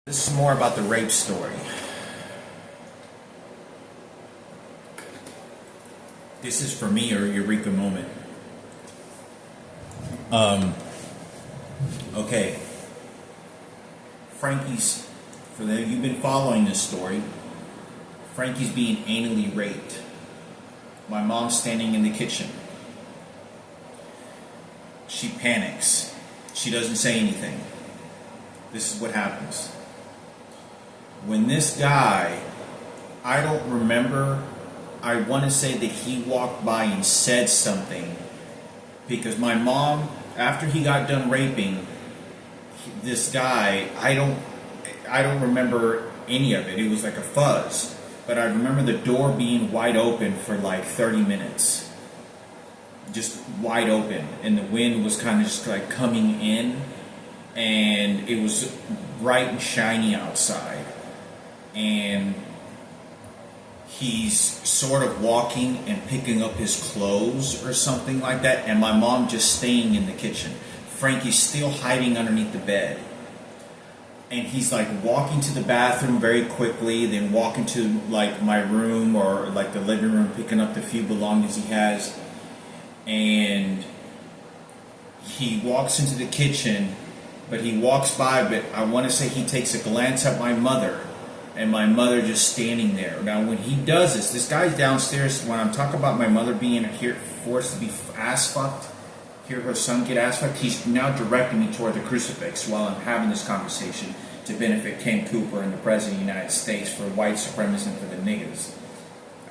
This is more about the rape story. This is for me a eureka moment. Okay. You've been following this story. Frankie's being anally raped. My mom's standing in the kitchen. She panics. She doesn't say anything. This is what happens. When this guy, I don't remember, I want to say that he walked by and said something, because my mom, after he got done raping this guy, I don't remember any of it. It was like a fuzz. But I remember the door being wide open for like 30 minutes. Just wide open. And the wind was kind of just like coming in. And it was bright and shiny outside. And he's sort of walking and picking up his clothes or something like that. And my mom just staying in the kitchen. Frankie's still hiding underneath the bed. And he's like walking to the bathroom very quickly, then walking to like my room or like the living room, picking up the few belongings he has. And he walks into the kitchen, but he walks by, but I want to say he takes a glance at my mother, and my mother just standing there. Now when he does this guy's downstairs. When I'm talking about my mother being here forced to be ass fucked, hear her son get ass fucked, he's now directing me toward the crucifix while I'm having this conversation to benefit Ken Cooper and the President of the United States for white supremacy and for the niggas.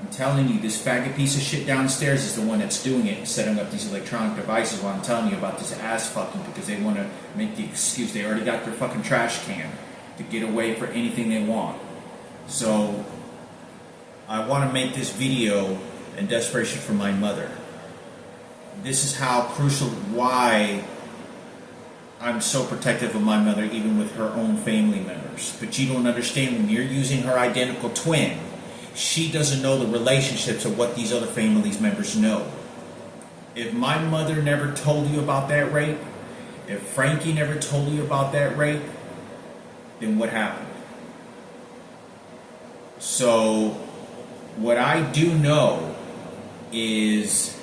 I'm telling you, this faggot piece of shit downstairs is the one that's doing it and setting up these electronic devices while I'm telling you about this ass fucking, because they want to make the excuse. They already got their fucking trash can to get away for anything they want. So I want to make this video in desperation for my mother. This is how crucial, why I'm so protective of my mother, even with her own family members. But you don't understand, when you're using her identical twin, she doesn't know the relationships of what these other family members know. If my mother never told you about that rape, if Frankie never told you about that rape, then what happened? So what I do know is,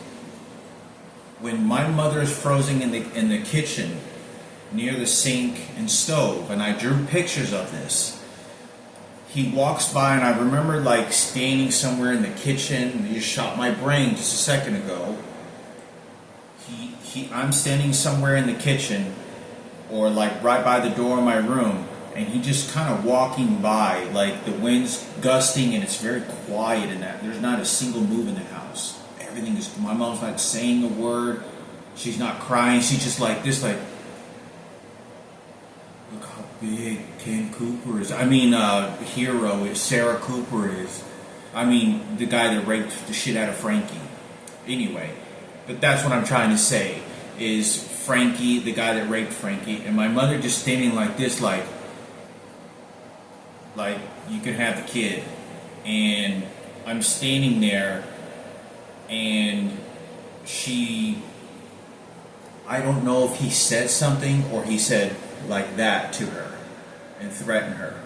when my mother is frozen in the kitchen near the sink and stove, and I drew pictures of this, he walks by, and I remember like standing somewhere in the kitchen. You shot my brain just a second ago. I'm standing somewhere in the kitchen, or like right by the door of my room, and he just kind of walking by, like the wind's gusting and it's very quiet in that. There's not a single move in the house. Everything is, my mom's not saying a word. She's not crying. She's just like this, like, look how big Ken Cooper is. I mean, hero is Sarah Cooper is. I mean, the guy that raped the shit out of Frankie. Anyway, but that's what I'm trying to say, is Frankie, the guy that raped Frankie, and my mother just standing like this, like you can have the kid. And I'm standing there, and I don't know if he said something or he said like that to her and threatened her.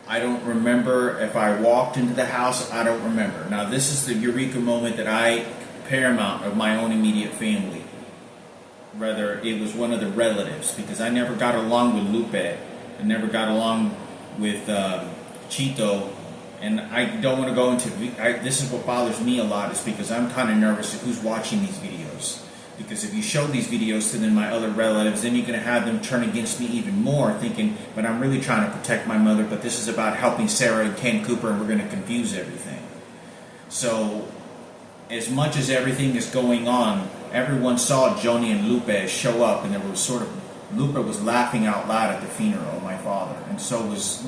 I don't remember if I walked into the house. I don't remember. Now this is the eureka moment that paramount of my own immediate family. Rather, it was one of the relatives, because I never got along with Lupe. I never got along with Chito. And I don't want to go into, this is what bothers me a lot, is because I'm kind of nervous of who's watching these videos. Because if you show these videos to then my other relatives, then you're going to have them turn against me even more, thinking, but I'm really trying to protect my mother, but this is about helping Sarah and Ken Cooper, and we're going to confuse everything. So, as much as everything is going on, everyone saw Joni and Lupe show up, and there was Lupe was laughing out loud at the funeral of my father, and so was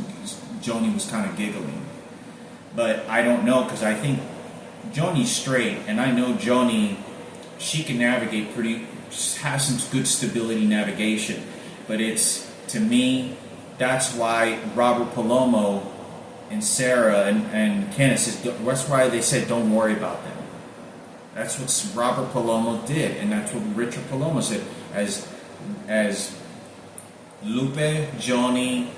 Joni, was kind of giggling. But I don't know, because I think Joni's straight, and I know Joni, she can navigate has some good stability navigation. But it's, to me, that's why Robert Palomo and Sarah and Kenneth, that's why they said don't worry about them. That's what Robert Palomo did, and that's what Richard Palomo said. As Lupe, Joni,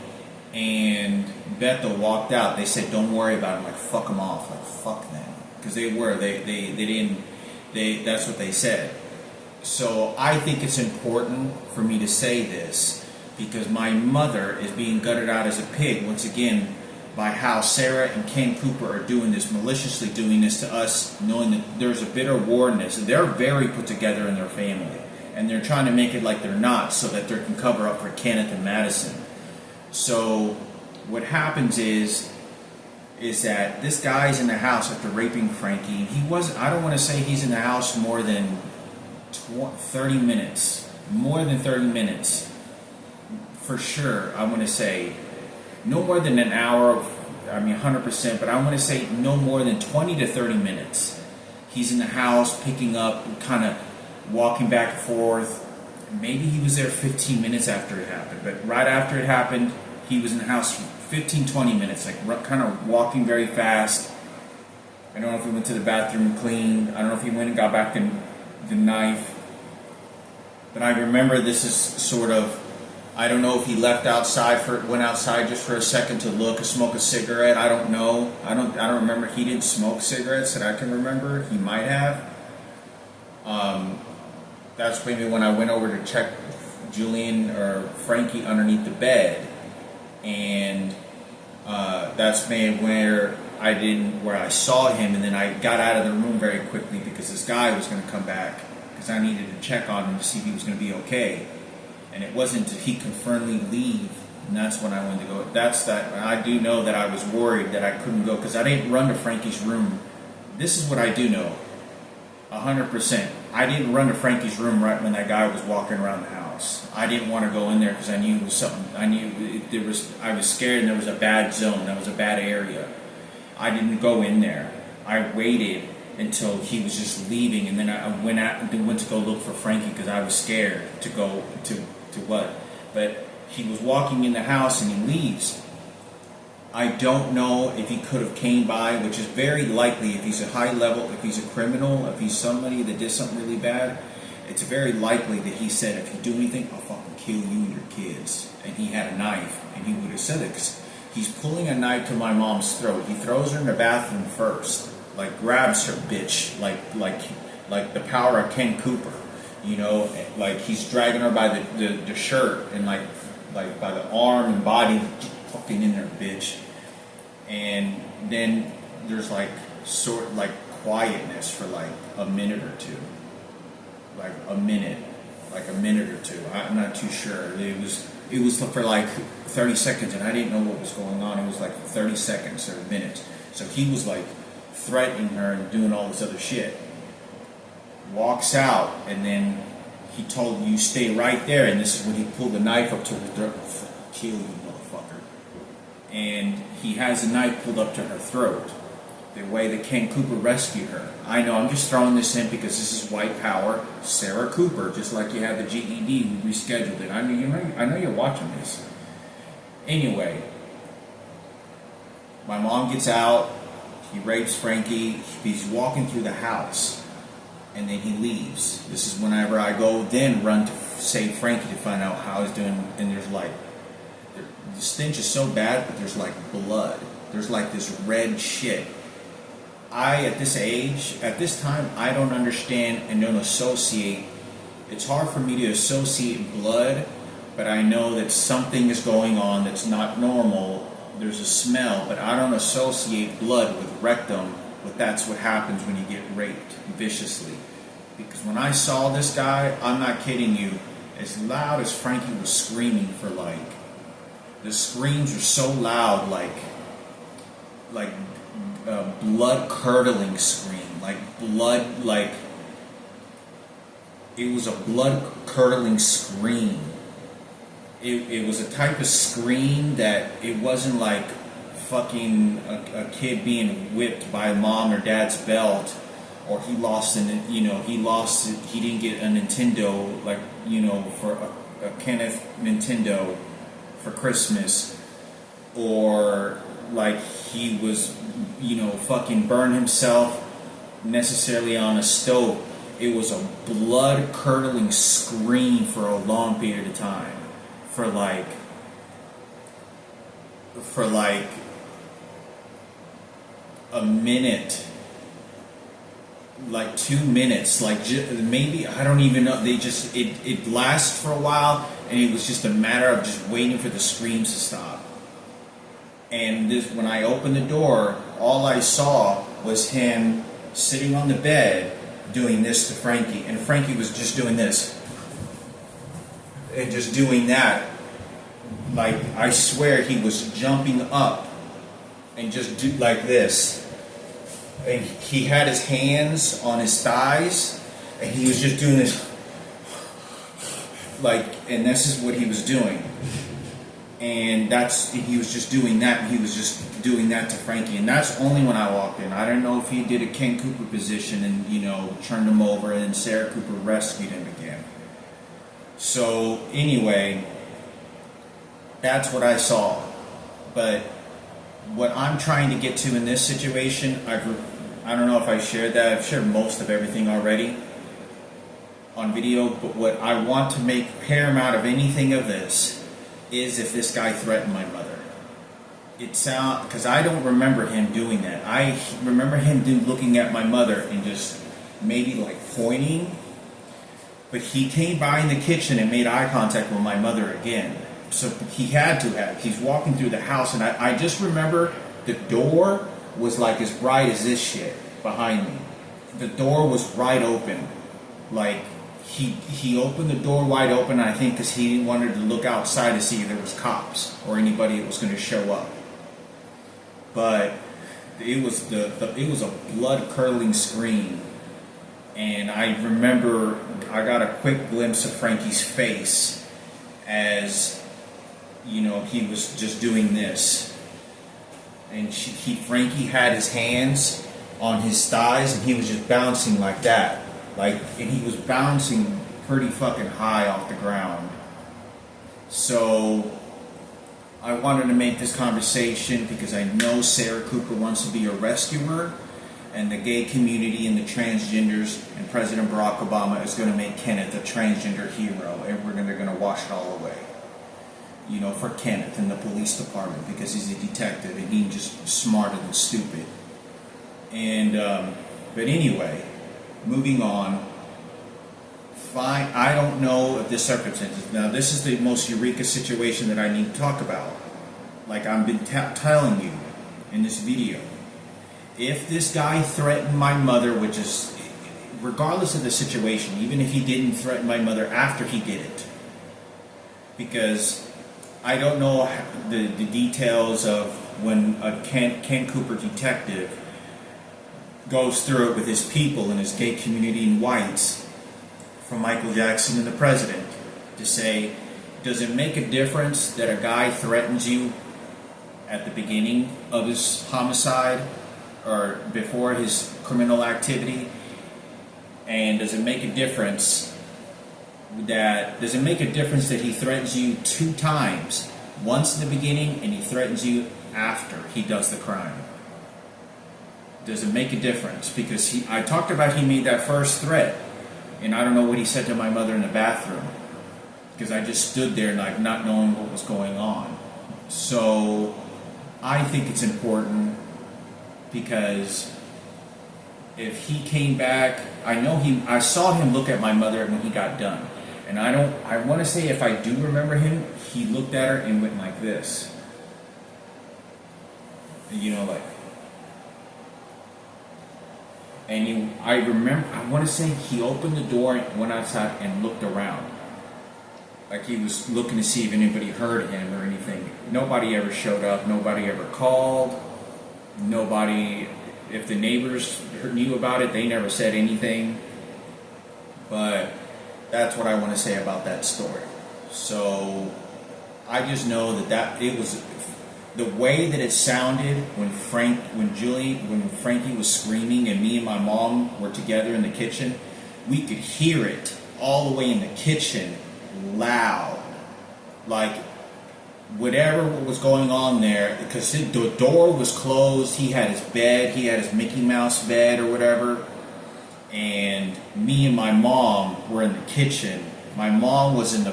and Bethel walked out. They said, "Don't worry about him." Like, fuck them off. Like, fuck them, because they didn't. That's what they said. So I think it's important for me to say this, because my mother is being gutted out as a pig once again by how Sarah and Ken Cooper are doing this, maliciously doing this to us, knowing that there's a bitter war in this. They're very put together in their family, and they're trying to make it like they're not, so that they can cover up for Kenneth and Madison. So what happens is that this guy's in the house after raping Frankie. I don't want to say he's in the house more than 30 minutes. More than 30 minutes. For sure, I want to say no more than an hour, 100%, but I want to say no more than 20 to 30 minutes. He's in the house picking up, kind of walking back and forth. Maybe he was there 15 minutes after it happened, but right after it happened, he was in the house 15, 20 minutes, like kind of walking very fast. I don't know if he went to the bathroom and cleaned. I don't know if he went and got back the knife. But I remember this is sort of, I don't know if he went outside just for a second to look, smoke a cigarette. I don't know. I don't remember. He didn't smoke cigarettes that I can remember. He might have. That's maybe when I went over to check Julian or Frankie underneath the bed, and that's maybe where I saw him, and then I got out of the room very quickly because this guy was going to come back, because I needed to check on him to see if he was going to be okay. And it wasn't until he confirmed me leave, and that's when I wanted to go. That's that. I do know that I was worried that I couldn't go, because I didn't run to Frankie's room. This is what I do know, 100%. I didn't run to Frankie's room right when that guy was walking around the house. I didn't want to go in there because I knew it was something. I was scared, and there was a bad zone. That was a bad area. I didn't go in there. I waited until he was just leaving, and then I went to go look for Frankie, because I was scared to go to what. But he was walking in the house and he leaves. I don't know if he could have came by, which is very likely if he's a high level, if he's a criminal, if he's somebody that did something really bad. It's very likely that he said, "If you do anything, I'll fucking kill you and your kids." And he had a knife, and he would have said it, because he's pulling a knife to my mom's throat. He throws her in the bathroom first, like grabs her bitch, like the power of Ken Cooper, like he's dragging her by the shirt, and like by the arm and body, fucking in there, bitch. And then there's like quietness for like a minute or two, like a minute or two. I'm not too sure. It was for like 30 seconds, and I didn't know what was going on. It was like 30 seconds or minutes. So he was like threatening her and doing all this other shit. Walks out, and then he told you stay right there, and this is when he pulled the knife up to her throat. Kill you, motherfucker. And he has a knife pulled up to her throat. The way that Ken Cooper rescued her. I know, I'm just throwing this in because this is white power. Sarah Cooper, just like you had the GED who rescheduled it. I know you're watching this. Anyway, my mom gets out. He rapes Frankie. He's walking through the house, and then he leaves. This is whenever I go then run to save Frankie to find out how he's doing. And there's like, the stench is so bad, but there's like blood. There's like this red shit. At this time, I don't understand and don't associate. It's hard for me to associate blood, but I know that something is going on that's not normal. There's a smell, but I don't associate blood with rectum, but that's what happens when you get raped viciously. Because when I saw this guy, I'm not kidding you, as loud as Frankie was screaming for the screams were so loud, like blood-curdling scream, it was a blood-curdling scream. It was a type of scream that it wasn't like fucking a kid being whipped by mom or dad's belt, or he didn't get a Nintendo, for a Kenneth Nintendo for Christmas, or like he was, fucking burn himself necessarily on a stove. It was a blood-curdling scream for a long period of time. For like for like a minute, like 2 minutes, like maybe, I don't even know. It lasts for a while, and it was just a matter of just waiting for the screams to stop. And when I opened the door, all I saw was him sitting on the bed doing this to Frankie, and Frankie was just doing this and just doing that. Like, I swear he was jumping up and just do like this. And he had his hands on his thighs, and he was just doing this, like, and this is what he was doing. And he was just doing that, and he was just doing that to Frankie. And that's only when I walked in. I don't know if he did a Ken Cooper position and, turned him over, and then Sarah Cooper rescued him again. So, anyway, that's what I saw. But what I'm trying to get to in this situation, I don't know if I shared that. I've shared most of everything already on video. But what I want to make paramount of anything of this is if this guy threatened my mother. Because I don't remember him doing that. I remember him looking at my mother and just maybe like pointing. But he came by in the kitchen and made eye contact with my mother again. So he had to have. He's walking through the house, and I just remember the door was like as bright as this shit behind me. The door was wide open. Like, he opened the door wide open, I think because he wanted to look outside to see if there was cops or anybody that was going to show up. But it was it was a blood-curdling scream. And I remember I got a quick glimpse of Frankie's face as, he was just doing this. And Frankie had his hands on his thighs, and he was just bouncing like that. And he was bouncing pretty fucking high off the ground. So I wanted to make this conversation because I know Sarah Cooper wants to be a rescuer, and the gay community and the transgenders, and President Barack Obama is going to make Kenneth a transgender hero, and they're going to wash it all away. For Kenneth and the police department, because he's a detective and he's just smarter than stupid. And but anyway, moving on. Fine. I don't know of the circumstances. Now, this is the most eureka situation that I need to talk about. Like I've been telling you in this video. If this guy threatened my mother, which is, regardless of the situation, even if he didn't threaten my mother after he did it, because I don't know the details of when a Ken Cooper detective goes through it with his people and his gay community and whites, from Michael Jackson and the president, to say, does it make a difference that a guy threatens you at the beginning of his homicide or before his criminal activity? And does it make a difference that he threatens you 2 times, once in the beginning and he threatens you after he does the crime? Does it make a difference? Because I talked about he made that first threat, and I don't know what he said to my mother in the bathroom, because I just stood there like not knowing what was going on. So I think it's important, because if he came back, I saw him look at my mother when he got done. And I want to say, if I do remember him, he looked at her and went like this. I want to say he opened the door, went outside, and looked around. Like he was looking to see if anybody heard him or anything. Nobody ever showed up. Nobody ever called. If the neighbors knew about it, they never said anything. But that's what I want to say about that story. So I just know that it was the way that it sounded when Frankie was screaming and me and my mom were together in the kitchen. We could hear it all the way in the kitchen, loud, like whatever was going on there, because the door was closed. He had his bed, he had his Mickey Mouse bed or whatever, and me and my mom were in the kitchen. My mom was in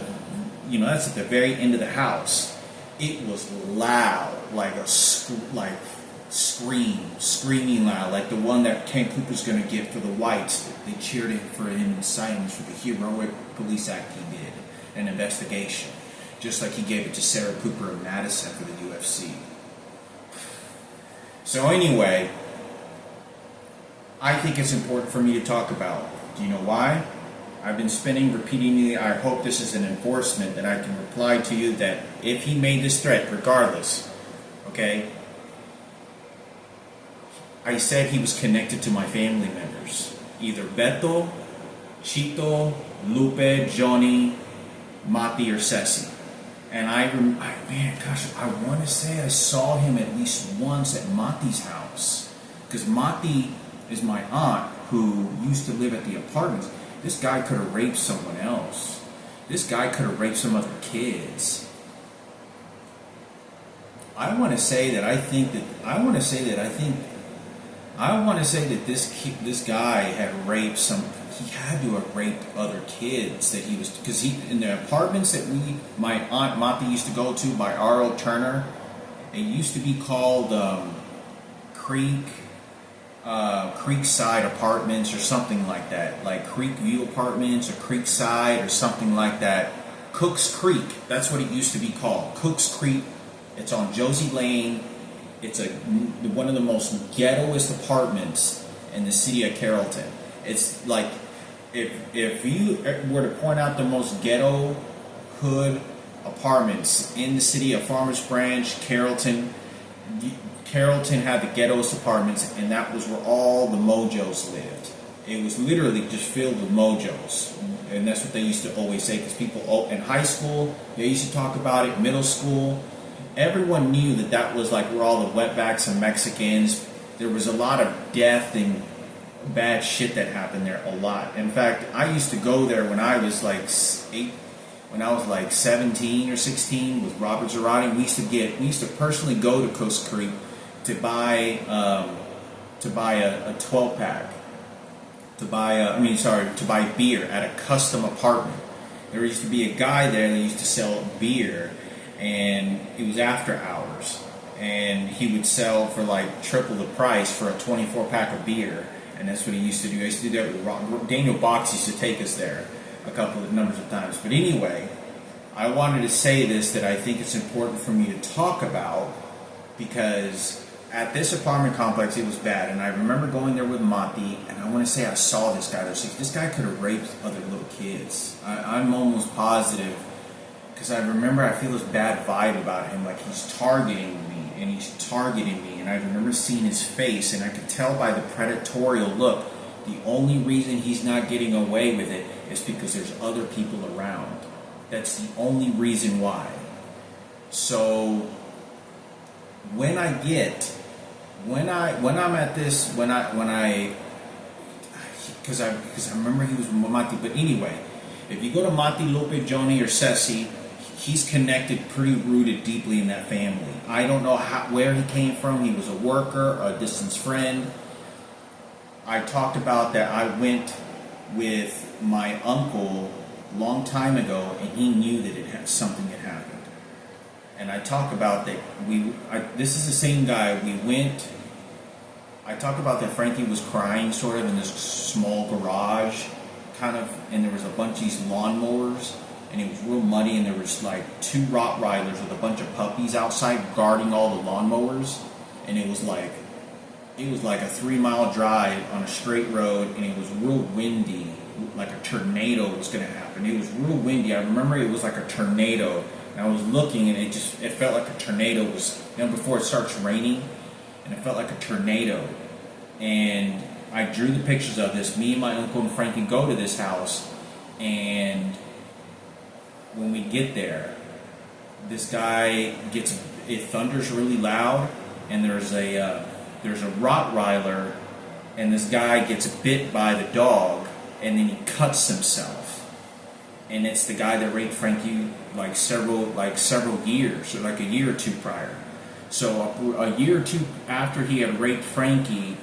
that's at the very end of the house. It was loud, screaming loud, like the one that Ken Cooper's going to get for the whites. They cheered it for him in silence for the heroic police act he did, an investigation, just like he gave it to Sarah Cooper of Madison for the UFC. So anyway, I think it's important for me to talk about. Do you know why? I've been spinning repeatedly. I hope this is an enforcement that I can reply to you that if he made this threat, regardless, okay, I said he was connected to my family members, either Beto, Chito, Lupe, Johnny, Mati, or Ceci. And I want to say I saw him at least once at Mati's house, because Mati is my aunt who used to live at the apartments. This guy could have raped someone else. This guy could have raped some other kids. I want to say that this guy had raped some. He had to have raped other kids that he was, because he, in the apartments that my aunt Mati used to go to by R.O. Turner, it used to be called Creekside Apartments or something like that, like Creek View Apartments or Creekside or something like that. Cooks Creek, that's what it used to be called. Cooks Creek. It's on Josie Lane. It's one of the most ghettoest apartments in the city of Carrollton. It's like, if you were to point out the most ghetto hood apartments in the city of Farmers Branch, Carrollton had the ghettoest apartments, and that was where all the mojos lived. It was literally just filled with mojos, and that's what they used to always say, because people in high school, they used to talk about it, middle school, everyone knew that was like where all the wetbacks and Mexicans, there was a lot of death and bad shit that happened there, a lot. In fact, I used to go there when I was like 17 or 16 with Robert Zarate. We used to personally go to Coast Creek to buy a 12-pack, to buy beer at a custom apartment. There used to be a guy there that used to sell beer, and it was after hours, and he would sell for like triple the price for a 24-pack of beer. And that's what he used to do. I used to do that with Daniel Box used to take us there a couple of numbers of times. But anyway, I wanted to say this, that I think it's important for me to talk about, because at this apartment complex it was bad. And I remember going there with Mati, and I want to say I saw this guy there. So this guy could have raped other little kids. I'm almost positive, because I remember I feel this bad vibe about him, like he's targeting me. And he's targeting me, and I remember seeing his face, and I could tell by the predatorial look, the only reason he's not getting away with it is because there's other people around. That's the only reason why. So when I'm at this, because I remember he was with Mati, but anyway, if you go to Mati, Lupe, Johnny, or Ceci, he's connected, pretty rooted deeply in that family. I don't know where he came from. He was a worker, a distant friend. I talked about that I went with my uncle a long time ago, and he knew that something had happened. And I talk about that this is the same guy. I talked about that Frankie was crying sort of in this small garage, kind of, and there was a bunch of these lawnmowers, and it was real muddy, and there was like 2 Rottweilers with a bunch of puppies outside guarding all the lawnmowers, and it was like a 3-mile drive on a straight road, and it was real windy, like a tornado was going to happen. It was real windy. I remember it was like a tornado, and I was looking, and it felt like a tornado was, before it starts raining, and it felt like a tornado. And I drew the pictures of this. Me and my uncle and Frankie go to this house, and when we get there, this guy it thunders really loud, and there's a Rottweiler, and this guy gets bit by the dog, and then he cuts himself, and it's the guy that raped Frankie several years, or like a year or two prior. So a year or two after he had raped Frankie,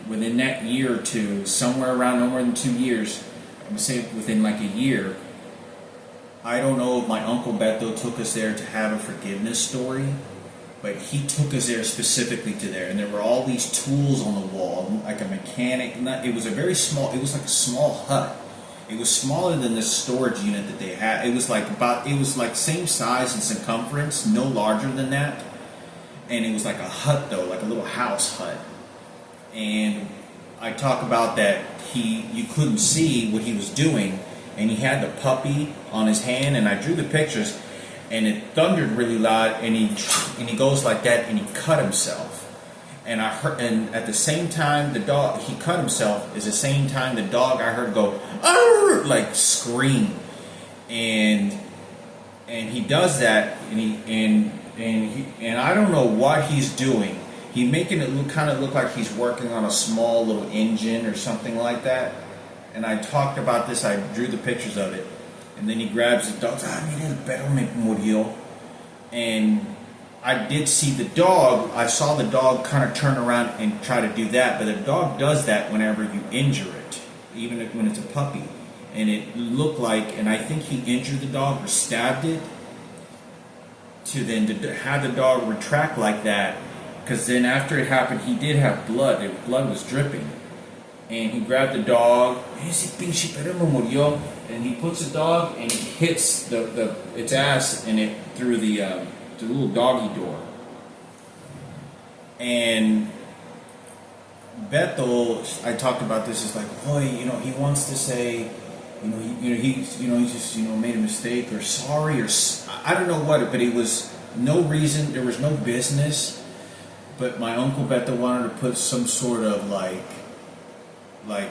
within that year or two, somewhere around no more than 2 years, I'm gonna say within like a year, I don't know if my Uncle Beto took us there to have a forgiveness story, but he took us there specifically to there, and there were all these tools on the wall, like a mechanic. It was a very small. It was like a small hut. It was smaller than the storage unit that they had. It was like same size and circumference, no larger than that. And it was like a hut though, like a little house hut. And I talk about that you couldn't see what he was doing, and he had the puppy on his hand, and I drew the pictures, and it thundered really loud, and he goes like that, and he cut himself. And I heard, and at the same time he cut himself, is the same time the dog I heard go "Arr!" like scream, and he does that, and I don't know what he's doing. He's making it kind of look like he's working on a small little engine or something like that. And I talked about this. I drew the pictures of it, and then he grabs the dog. Me murió, and I did see the dog. I saw the dog kind of turn around and try to do that, but the dog does that whenever you injure it, even when it's a puppy. And it looked like, and I think he injured the dog or stabbed it, to have the dog retract like that, because then after it happened, he did have blood. The blood was dripping. And he grabbed the dog, and he puts the dog and he hits its ass in it through the little doggy door. And Bethel, I talked about this, is like, he wants to say, he just made a mistake or sorry or I don't know what, but it was no reason, there was no business. But my Uncle Bethel wanted to put some sort of like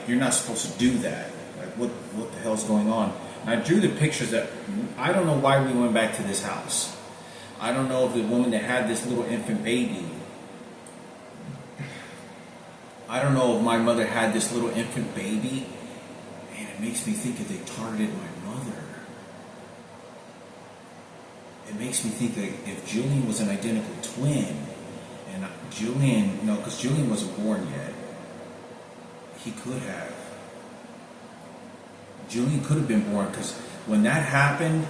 you're not supposed to do that. Like what the hell's going on? And I drew the pictures that I don't know why we went back to this house. I don't know if the woman that had this little infant baby, I don't know if my mother had this little infant baby, and it makes me think that they targeted my mother. It makes me think that if Julian was an identical twin, and Julian, because Julian wasn't born yet, Julian could have been born, because when that happened,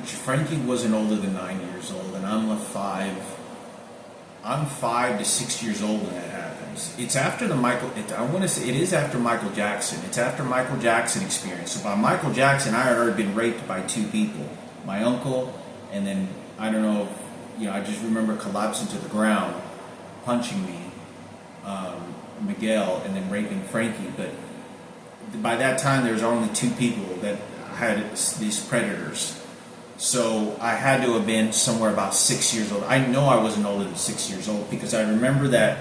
Frankie wasn't older than 9 years old, and I'm 5 to 6 years old when that happens. It's after it is after Michael Jackson. It's after Michael Jackson experience. So by Michael Jackson, I had already been raped by two people. My uncle, and then, I don't know, I just remember collapsing to the ground, punching me, Miguel, and then raping Frankie. But by that time, there was only two people that had these predators. So I had to have been somewhere about 6 years old. I know I wasn't older than 6 years old, because I remember that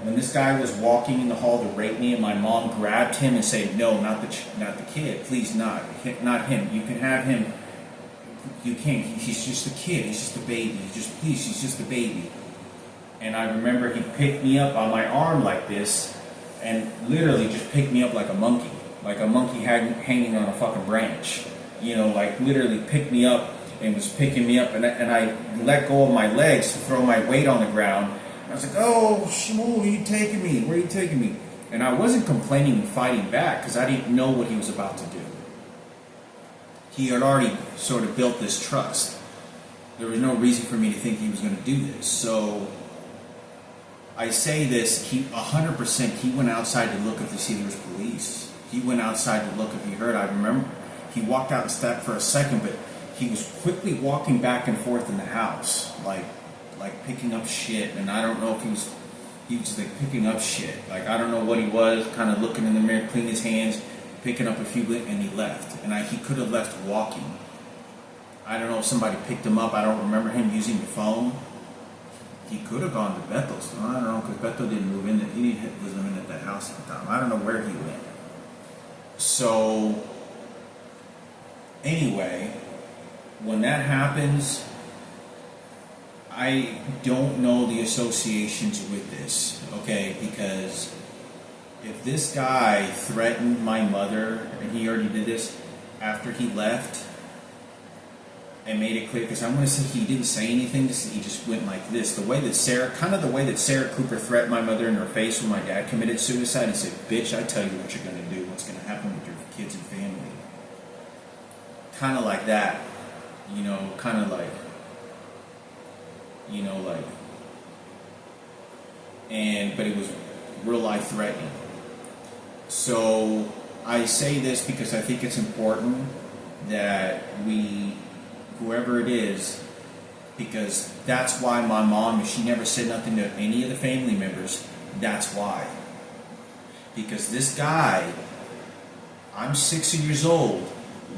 when this guy was walking in the hall to rape me, and my mom grabbed him and said, "No, not the kid, please, not him. You can have him. You can't. He's just a kid. He's just a baby. He's just a baby." And I remember he picked me up on my arm like this, and literally just picked me up like a monkey hanging on a fucking branch. Like literally picked me up and was picking me up, and I let go of my legs to throw my weight on the ground. And I was like, "Oh, Shmuel, where are you taking me? Where are you taking me?" And I wasn't complaining and fighting back, because I didn't know what he was about to do. He had already sort of built this trust. There was no reason for me to think he was going to do this. So I say this, 100%, he went outside to look if there was police. He went outside to look if he heard. I remember he walked out and stepped for a second, but he was quickly walking back and forth in the house, like picking up shit. And I don't know if he was like picking up shit. Like, I don't know what he was, kind of looking in the mirror, cleaning his hands, picking up a few, and he left. And he could have left walking. I don't know if somebody picked him up. I don't remember him using the phone. He could have gone to Bethel's. I don't know, because Bethel didn't move in. He was living at that house at the time. I don't know where he went. So, anyway, when that happens, I don't know the associations with this, okay? Because if this guy threatened my mother, and he already did this after he left, and made it clear, because I'm going to say he didn't say anything, he just went like this. The way that Sarah Cooper threatened my mother in her face when my dad committed suicide and said, "Bitch, I tell you what you're going to do, what's going to happen with your kids and family." Kind of like that, kind of like, you know, like, but it was real life threatening. So I say this because I think it's important that whoever it is, because that's why my mom, if she never said nothing to any of the family members, that's why. Because this guy, I'm 60 years old.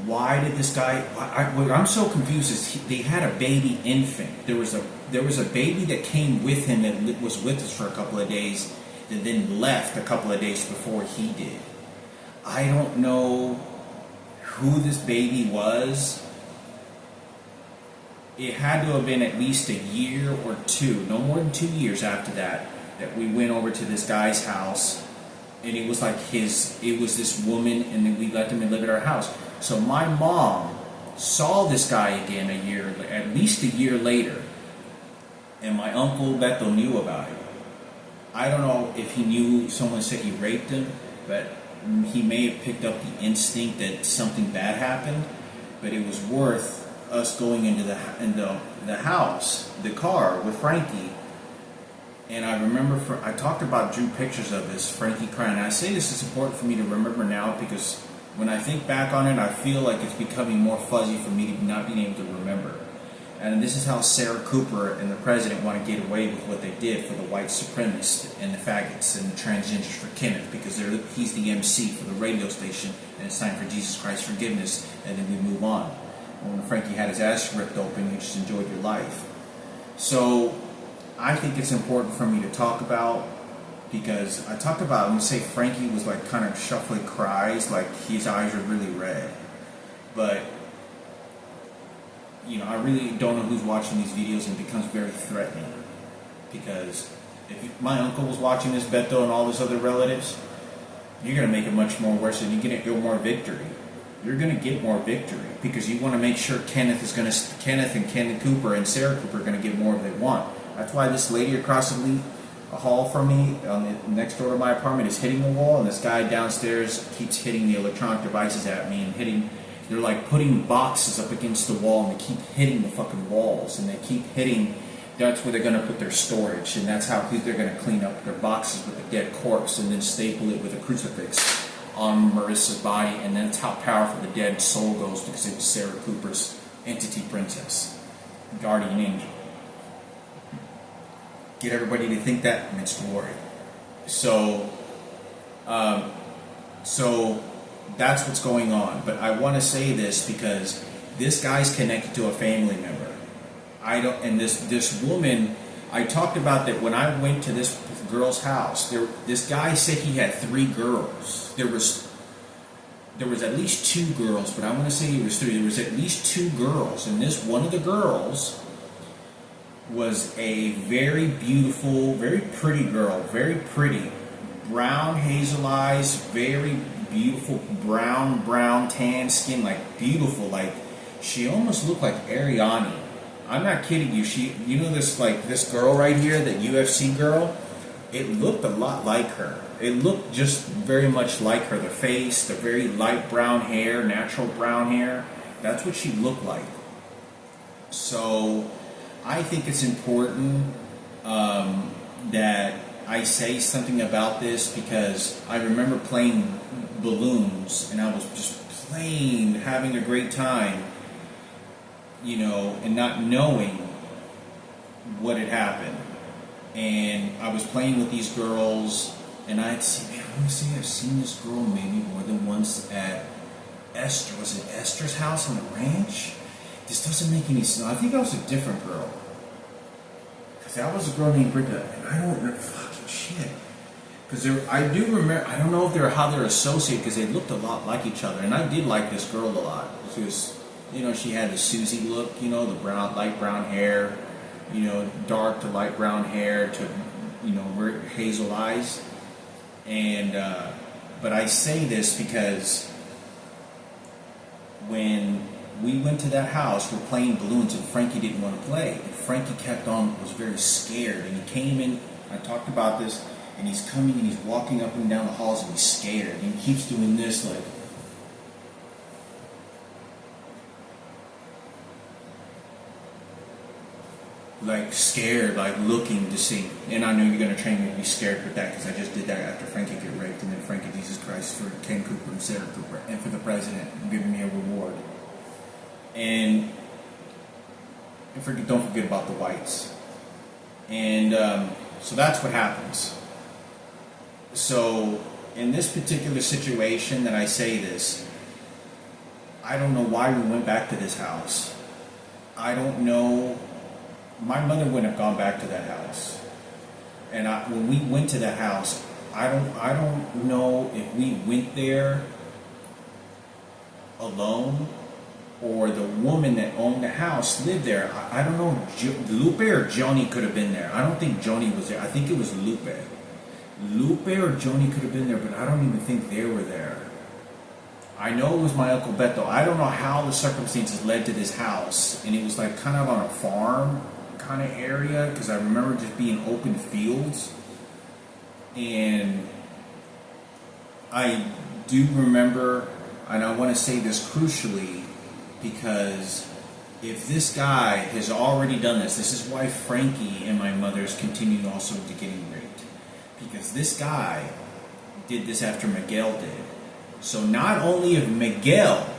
Why did this guy? What I'm so confused is they had a baby infant. There was a baby that came with him that was with us for a couple of days, that then left a couple of days before he did. I don't know who this baby was. It had to have been at least a year or two, no more than 2 years after that we went over to this guy's house, and it was like it was this woman, and then we let them live at our house. So my mom saw this guy again at least a year later, and my uncle Beto knew about it. I don't know if he knew someone said he raped him, but he may have picked up the instinct that something bad happened. But it was worth us going into the house, the car with Frankie. And I remember, I talked about, drew pictures of this, Frankie crying. And I say this is important for me to remember now, because when I think back on it, I feel like it's becoming more fuzzy for me to not being able to remember. And this is how Sarah Cooper and the president want to get away with what they did for the white supremacists and the faggots and the transgenders for Kenneth, because he's the MC for the radio station, and it's time for Jesus Christ forgiveness, and then we move on. And when Frankie had his ass ripped open, you just enjoyed your life. So I think it's important for me to talk about, because I talked about, I'm going to say Frankie was like kind of shuffling cries, like his eyes are really red. But, you know, I really don't know who's watching these videos, and it becomes very threatening. Because if my uncle was watching this, Beto and all his other relatives, you're going to make it much more worse, and you're going to get more victory. You're going to get more victory, because you want to make sure Kenneth and Kenneth Cooper and Sarah Cooper are going to get more of what they want. That's why this lady across the hall from me, next door to my apartment, is hitting the wall, and this guy downstairs keeps hitting the electronic devices at me and they're like putting boxes up against the wall, and they keep hitting the fucking walls, and they keep hitting. That's where they're going to put their storage, and that's how they're going to clean up their boxes with a dead corpse, and then staple it with a crucifix on Marissa's body, and that's how powerful the dead soul goes, because it was Sarah Cooper's entity princess, guardian angel. Get everybody to think that, and it's glory. So that's what's going on. But I want to say this because this guy's connected to a family member. And this woman, I talked about that when I went to this girl's house. This guy said he had 3 girls. There was at least 2 girls, but I want to say it was 3. There was at least 2 girls, and one of the girls was a very beautiful, very pretty girl, very pretty, brown hazel eyes, very beautiful brown tan skin, like beautiful, like she almost looked like Ariani. I'm not kidding you. This girl right here, that UFC girl, it looked a lot like her. It looked just very much like her. The face, the very light brown hair, natural brown hair. That's what she looked like. So I think it's important that I say something about this, because I remember playing balloons, and I was just playing, having a great time, you know, and not knowing what had happened. And I was playing with these girls, and I'd say, man, I want to say I've seen this girl maybe more than once at Esther. Was it Esther's house on the ranch? This doesn't make any sense. I think that was a different girl. Because that was a girl named Britta, and I don't remember fucking shit. Because I do remember, I don't know if how they're associated, because they looked a lot like each other. And I did like this girl a lot. She was, you know, she had the Susie look, you know, the light brown hair, you know, dark to light brown hair to, you know, hazel eyes. And, but I say this because when we went to that house, we're playing balloons, and Frankie didn't want to play. And Frankie kept on, was very scared. And he came in, I talked about this, and he's coming and he's walking up and down the halls, and he's scared. And he keeps doing this, like. like scared, like looking to see. And I know you're gonna train me to be scared with that because I just did that after Frankie got raped, and then Frankie Jesus Christ for Ken Cooper and Sarah Cooper, and for the president giving me a reward. And don't forget about the whites. And so that's what happens. So in this particular situation that I say this, I don't know why we went back to this house. I don't know. My mother wouldn't have gone back to that house. And when we went to that house, I don't know if we went there alone or the woman that owned the house lived there. I don't know. Lupe or Johnny could have been there. I don't think Johnny was there. I think it was Lupe. Lupe or Johnny could have been there, but I don't even think they were there. I know it was my Uncle Beto. I don't know how the circumstances led to this house, and it was like kind of on a farm kind of area, because I remember just being open fields. And I do remember, and I want to say this crucially, because if this guy has already done this is why Frankie and my mother's continued also to getting raped, because this guy did this after Miguel did. So not only have Miguel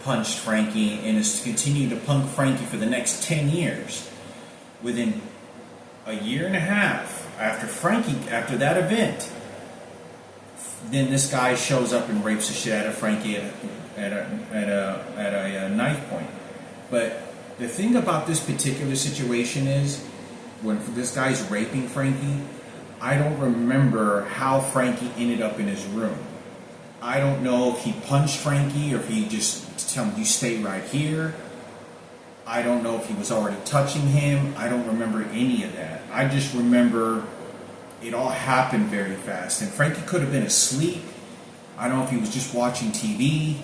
punched Frankie and has continued to punk Frankie for the next 10 years, within a year and a half after that event, then this guy shows up and rapes the shit out of Frankie at a knife point. But the thing about this particular situation is, when this guy's raping Frankie, I don't remember how Frankie ended up in his room. I don't know if he punched Frankie or if he just told him, you stay right here. I don't know if he was already touching him. I don't remember any of that. I just remember it all happened very fast. And Frankie could have been asleep. I don't know if he was just watching TV.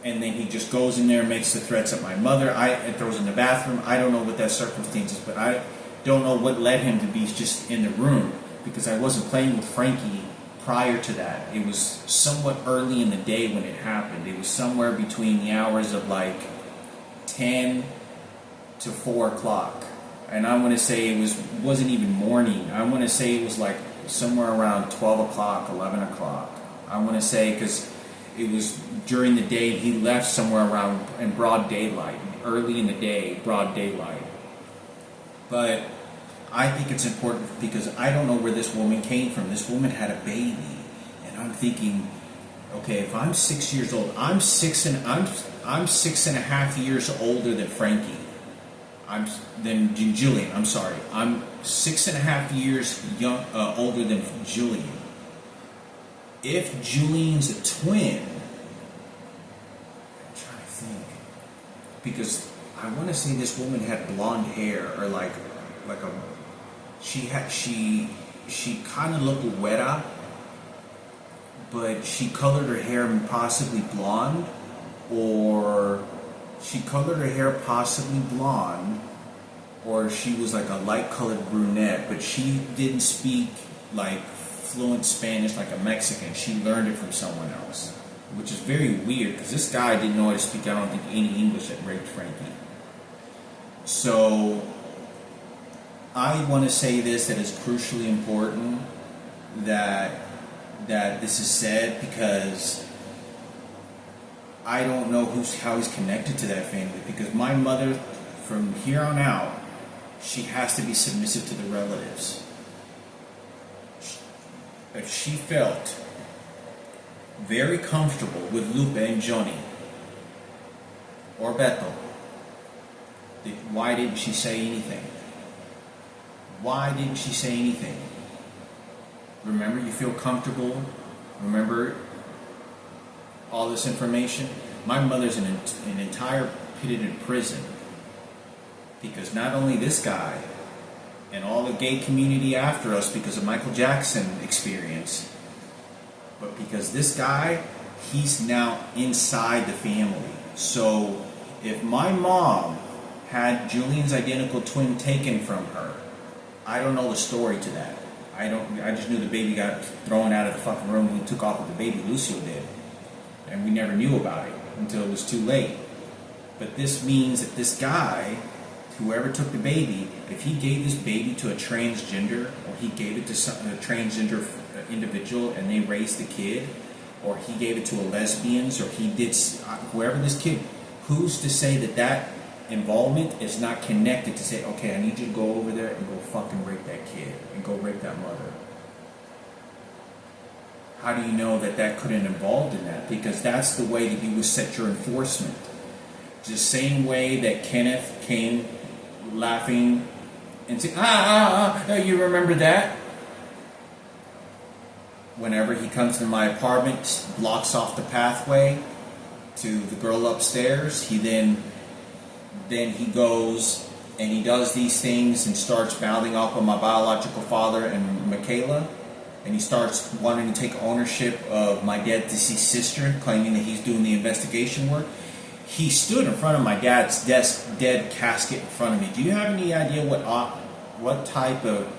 And then he just goes in there and makes the threats at my mother. And throws in the bathroom. I don't know what that circumstance is, but I don't know what led him to be just in the room, because I wasn't playing with Frankie prior to that. It was somewhat early in the day when it happened. It was somewhere between the hours of like 10 to 4 o'clock. And I want to say it wasn't even morning. I want to say it was like somewhere around 12 o'clock, 11 o'clock. I want to say, because it was during the day. He left somewhere around in broad daylight, early in the day, broad daylight. But I think it's important because I don't know where this woman came from. This woman had a baby, and I'm thinking, okay, if I'm 6 years old, I'm six and a half years older than Frankie. Than Jillian. I'm sorry. I'm 6.5 years older than Jillian. If Julian's a twin, I'm trying to think, because I want to say this woman had blonde hair, or she kind of looked güera, but she colored her hair possibly blonde, or she colored her hair possibly blonde, or she was like a light-colored brunette, but she didn't speak like fluent Spanish like a Mexican. She learned it from someone else, which is very weird because this guy didn't know how to speak, I don't think, any English that raped Frankie. So I want to say this, that it's crucially important that this is said, because I don't know how he's connected to that family, because my mother, from here on out, she has to be submissive to the relatives. If she felt very comfortable with Lupe and Johnny or Beto, why didn't she say anything? Why didn't she say anything? Remember, you feel comfortable. Remember all this information. My mother's an entire pitted in prison, because not only this guy and all the gay community after us because of Michael Jackson experience, but because this guy, he's now inside the family. So if my mom had Julian's identical twin taken from her, I don't know the story to that. I just knew the baby got thrown out of the fucking room when he took off with the baby. Lucio did. And we never knew about it until it was too late. But this means that this guy whoever took the baby, if he gave this baby to a transgender, or he gave it to a transgender individual and they raised the kid, or he gave it to a lesbians, or he did, whoever this kid, who's to say that that involvement is not connected to say, okay, I need you to go over there and go fucking rape that kid and go rape that mother? How do you know that that couldn't involved in that? Because that's the way that you would set your enforcement. The same way that Kenneth came laughing and said, you remember that? Whenever he comes to my apartment, blocks off the pathway to the girl upstairs, he then he goes and he does these things and starts mouthing off on my biological father and Michaela, and he starts wanting to take ownership of my dead deceased sister, claiming that he's doing the investigation work. He stood in front of my dad's dead casket in front of me. Do you have any idea what type of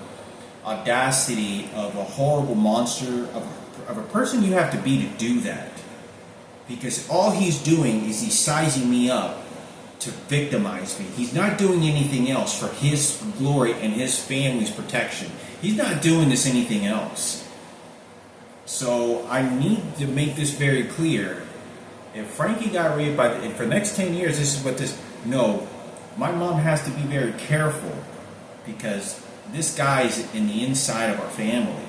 audacity of a horrible monster of a person you have to be to do that? Because all he's doing is he's sizing me up to victimize me. He's not doing anything else for his glory and his family's protection. He's not doing this anything else. So I need to make this very clear. If Frankie got raped for the next 10 years, this is what this... No, my mom has to be very careful, because this guy's in the inside of our family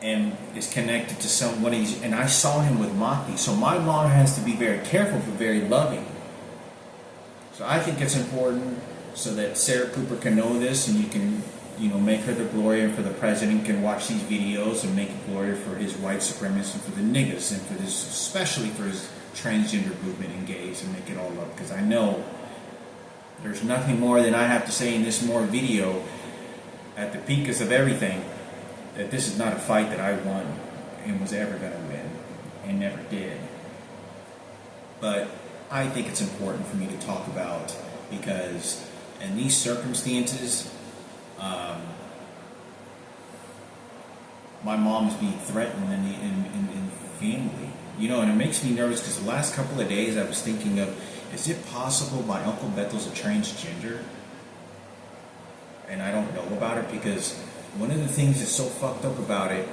and is connected to somebody, and I saw him with Maki. So my mom has to be very careful but very loving. So I think it's important so that Sarah Cooper can know this, and you can, make her the glory, and for the president can watch these videos and make it glory for his white supremacists and for the niggas and for this, especially for his transgender movement and gays, and make it all up. Because I know there's nothing more than I have to say in this more video at the peakest of everything, that this is not a fight that I won and was ever going to win and never did. But I think it's important for me to talk about, because in these circumstances, my mom is being threatened in family, and it makes me nervous, because the last couple of days I was thinking of, is it possible my Uncle Bethel's a transgender and I don't know about it? Because one of the things that's so fucked up about it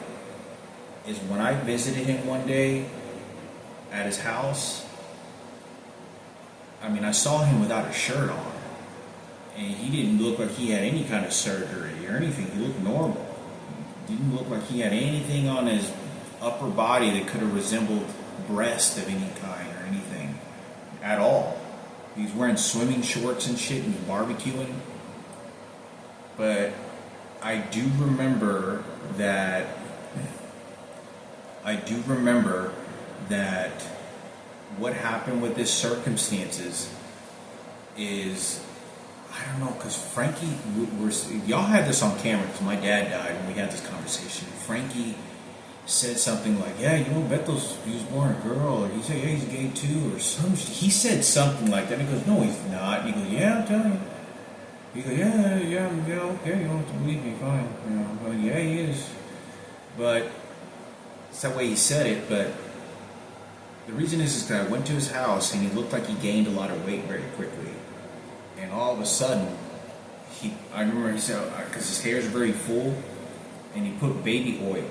is when I visited him one day at his house, I saw him without a shirt on, and he didn't look like he had any kind of surgery or anything. He looked normal. Didn't look like he had anything on his upper body that could have resembled breast of any kind or anything at all. He was wearing swimming shorts and shit and he was barbecuing. But I do remember that what happened with this circumstances is, I don't know, because Frankie, y'all had this on camera, because my dad died when we had this conversation. Frankie said something like, yeah, Bethel's, he was born a girl, or he said, yeah, he's gay too, or some shit. He said something like that, and he goes, no, he's not. And he goes, yeah, I'm telling you. He goes, yeah, okay, you don't have to believe me, fine. Well, yeah, he is. But it's that way he said it. But the reason is that I went to his house, and he looked like he gained a lot of weight very quickly. And all of a sudden, I remember he said, because his hair is very full, and he put baby oil.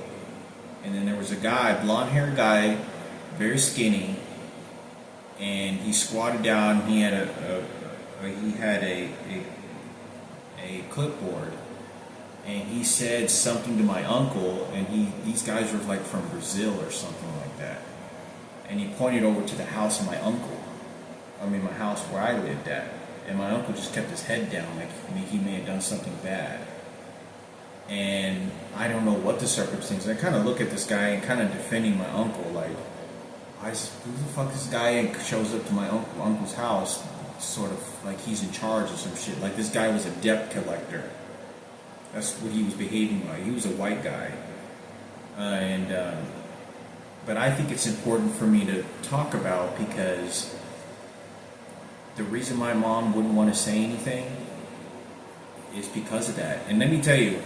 And then there was a guy, blonde-haired guy, very skinny, and he squatted down. He had a clipboard, and he said something to my uncle. And these guys were like from Brazil or something like that. And he pointed over to the house of my uncle. My house where I lived at. And my uncle just kept his head down, like he may have done something bad. And I don't know what the circumstances. I kind of look at this guy and kind of defending my uncle, like, who the fuck is this guy? And shows up to my uncle's house, sort of like he's in charge of some shit. Like this guy was a debt collector. That's what he was behaving like. He was a white guy, but I think it's important for me to talk about, because the reason my mom wouldn't want to say anything is because of that. And let me tell you,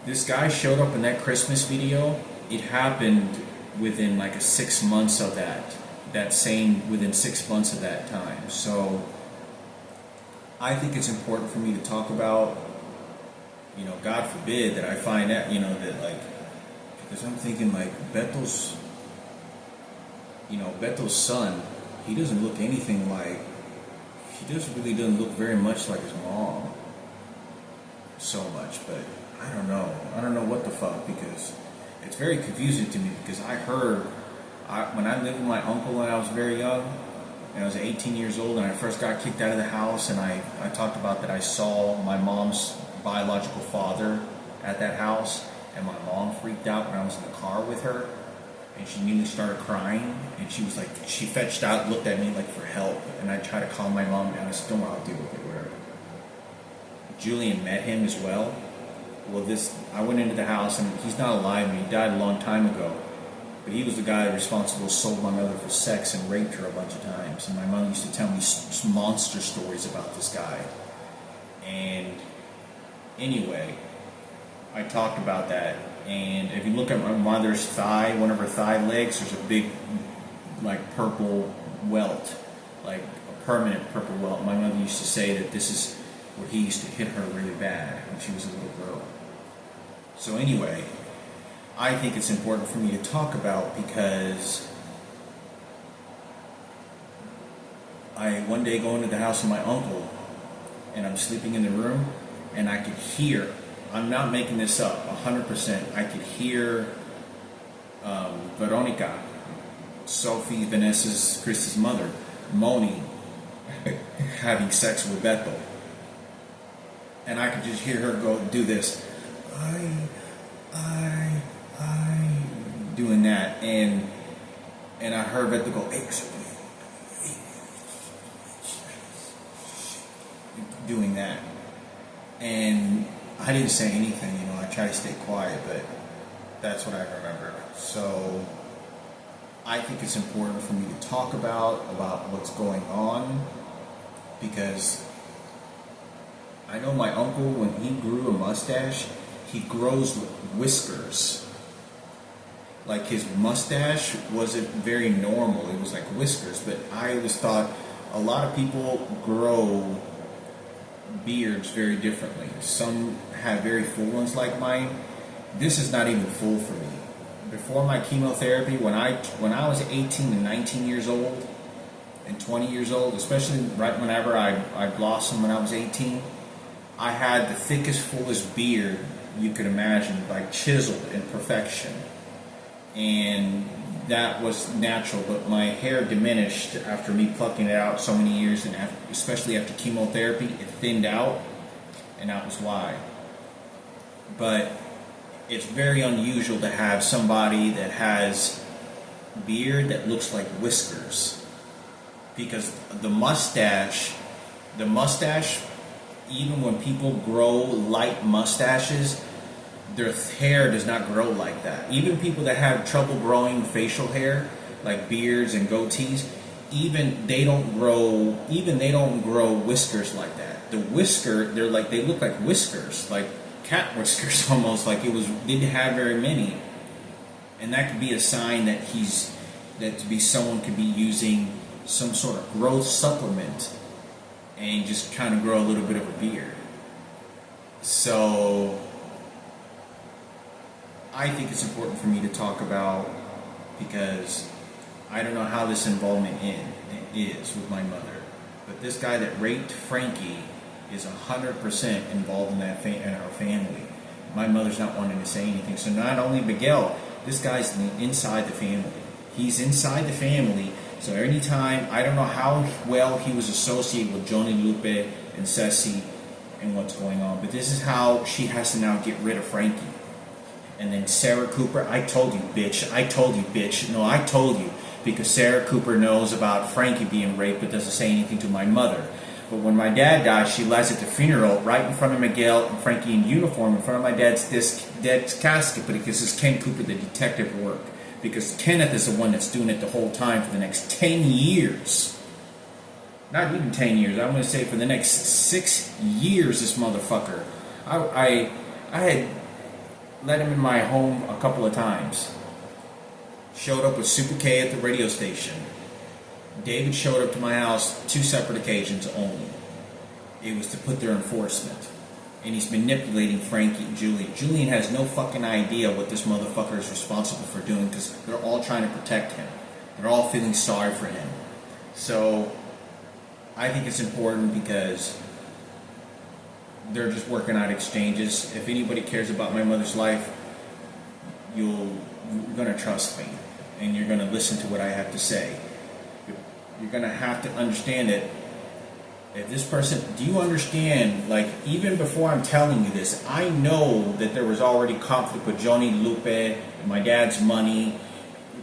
this guy showed up in that Christmas video. It happened within like 6 months of within 6 months of that time. So I think it's important for me to talk about, God forbid that I find out, that like, because I'm thinking like Beto's son, he doesn't look anything like, he just really doesn't look very much like his mom so much, but I don't know what the fuck, because it's very confusing to me, because when I lived with my uncle when I was very young, and I was 18 years old, and I first got kicked out of the house, and I talked about that I saw my mom's biological father at that house, and my mom freaked out when I was in the car with her, and she immediately started crying, and she was like, she fetched out, looked at me like for help, and I tried to calm my mom down. I said, don't worry, I'll deal with it, whatever. Julian met him as well. Well, I went into the house, and he's not alive, and he died a long time ago. But he was the guy responsible, sold my mother for sex and raped her a bunch of times. And my mother used to tell me monster stories about this guy. And anyway, I talked about that. And if you look at my mother's thigh, one of her thigh legs, there's a big, like, purple welt, like a permanent purple welt. My mother used to say that this is where he used to hit her really bad when she was a little girl. So anyway, I think it's important for me to talk about, because I one day go into the house of my uncle, and I'm sleeping in the room, and I could hear, I'm not making this up, 100%, I could hear Veronica, Sophie, Vanessa's, Chris's mother, moaning, having sex with Beto. And I could just hear her go do this, doing that, and I heard Beto go, doing that, and I didn't say anything, I tried to stay quiet, but that's what I remember. So I think it's important for me to talk about what's going on, because I know my uncle, when he grew a mustache, he grows whiskers. Like, his mustache wasn't very normal. It was like whiskers. But I always thought a lot of people grow beards very differently. Some have very full ones like mine. This is not even full for me. Before my chemotherapy, when I was 18 and 19 years old and 20 years old, especially right whenever I blossomed when I was 18, I had the thickest, fullest beard you could imagine, like chiseled in perfection. And that was natural, but my hair diminished after me plucking it out so many years, and especially after chemotherapy, it thinned out, and that was why. But it's very unusual to have somebody that has beard that looks like whiskers, because the mustache, even when people grow light mustaches, their hair does not grow like that. Even people that have trouble growing facial hair, like beards and goatees, even they don't grow whiskers like that. The whisker, they look like whiskers, like cat whiskers almost, like didn't have very many. And that could be a sign that someone could be using some sort of growth supplement and just kind of grow a little bit of a beard. So I think it's important for me to talk about, because I don't know how this involvement is with my mother, but this guy that raped Frankie is 100% involved in in our family. My mother's not wanting to say anything. So not only Miguel, this guy's inside the family. He's inside the family. So anytime, I don't know how well he was associated with Joni Lupe and Ceci and what's going on, but this is how she has to now get rid of Frankie. And then Sarah Cooper, I told you, bitch. No, I told you, because Sarah Cooper knows about Frankie being raped but doesn't say anything to my mother. But when my dad died, she lies at the funeral right in front of Miguel and Frankie in uniform in front of my dad's casket, but because it's Ken Cooper, the detective work. Because Kenneth is the one that's doing it the whole time for the next 10 years. Not even 10 years, I'm going to say for the next 6 years, this motherfucker. I had let him in my home a couple of times. Showed up with Super K at the radio station. David showed up to my house 2 separate occasions only. It was to put their enforcement. And he's manipulating Frankie and Julian. Julian has no fucking idea what this motherfucker is responsible for doing because they're all trying to protect him. They're all feeling sorry for him. So I think it's important because they're just working out exchanges. If anybody cares about my mother's life, you're going to trust me and you're going to listen to what I have to say. You're going to have to understand it. If this person, do you understand, like, even before I'm telling you this, I know that there was already conflict with Johnny Lupe, my dad's money,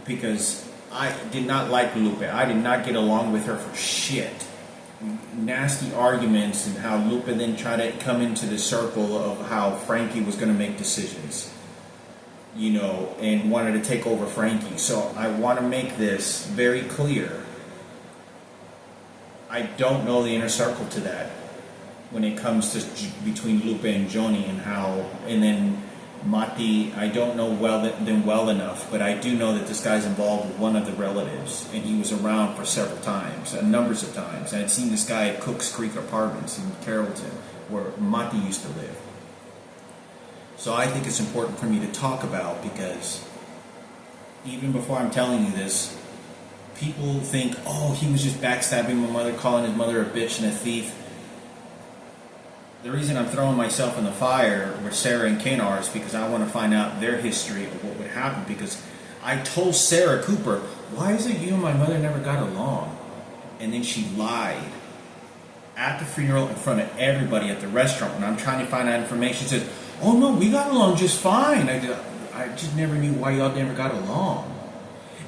because I did not like Lupe. I did not get along with her for shit. Nasty arguments, and how Lupe then tried to come into the circle of how Frankie was going to make decisions, you know, and wanted to take over Frankie. So I want to make this very clear. I don't know the inner circle to that when it comes to between Lupe and Johnny and how, and then Mati, I don't know them well enough, but I do know that this guy's involved with one of the relatives, and he was around for several times, numbers of times. I had seen this guy at Cooks Creek Apartments in Carrollton, where Mati used to live. So I think it's important for me to talk about, because even before I'm telling you this, people think, oh, he was just backstabbing my mother, calling his mother a bitch and a thief. The reason I'm throwing myself in the fire with Sarah and Ken are is because I want to find out their history of what would happen. Because I told Sarah Cooper, why is it you and my mother never got along? And then she lied at the funeral in front of everybody at the restaurant. When I'm trying to find out information, she says, oh no, we got along just fine. I just never knew why y'all never got along.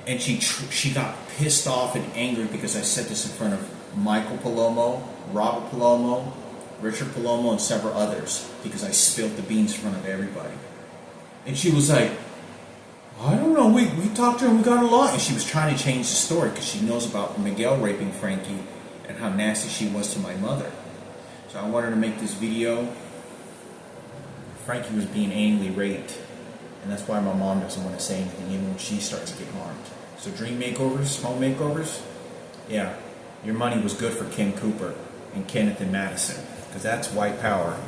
And she got pissed off and angry because I said this in front of Michael Palomo, Robert Palomo, Richard Palomo, and several others, because I spilled the beans in front of everybody. And she was like, I don't know, we talked to her and we got along. And she was trying to change the story because she knows about Miguel raping Frankie and how nasty she was to my mother. So I wanted to make this video. Frankie was being anally raped. And that's why my mom doesn't want to say anything, even when she starts to get harmed. So dream makeovers, home makeovers, yeah, your money was good for Ken Cooper and Kenneth and Madison, because that's white power.